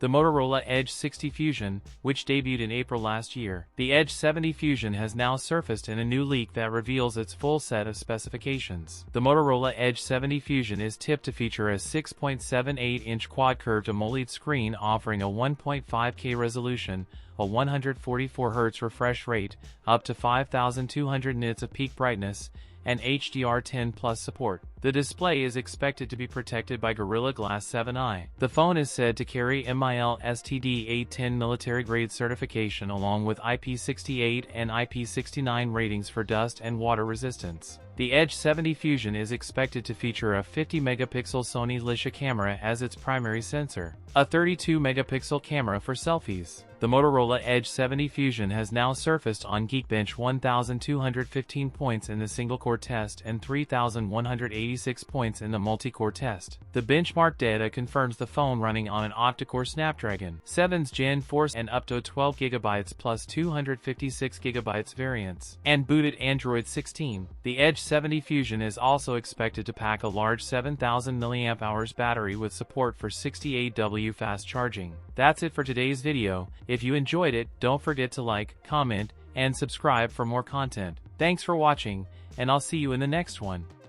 the Motorola Edge 60 Fusion, which debuted in April last year. The Edge 70 Fusion has now surfaced in a new leak that reveals its full set of specifications. The Motorola Edge 70 Fusion is tipped to feature a 6.78-inch quad-curved AMOLED screen offering a 1.5K resolution, a 144Hz refresh rate, up to 5,200 nits of peak brightness, and HDR10+ support. The display is expected to be protected by Gorilla Glass 7i. The phone is said to carry MIL STD 810 military-grade certification along with IP68 and IP69 ratings for dust and water resistance. The Edge 70 Fusion is expected to feature a 50-megapixel Sony Lisha camera as its primary sensor, a 32-megapixel camera for selfies. The Motorola Edge 70 Fusion has now surfaced on Geekbench 1,215 points in the single-core test and 3,186 points in the multi-core test. The benchmark data confirms the phone running on an octa-core Snapdragon 7's Gen 4 and up to 12GB plus 256GB variants, and booted Android 16. The Edge 70 Fusion is also expected to pack a large 7,000 mAh battery with support for 68W fast charging. That's it for today's video. If you enjoyed it, don't forget to like, comment, and subscribe for more content. Thanks for watching, and I'll see you in the next one.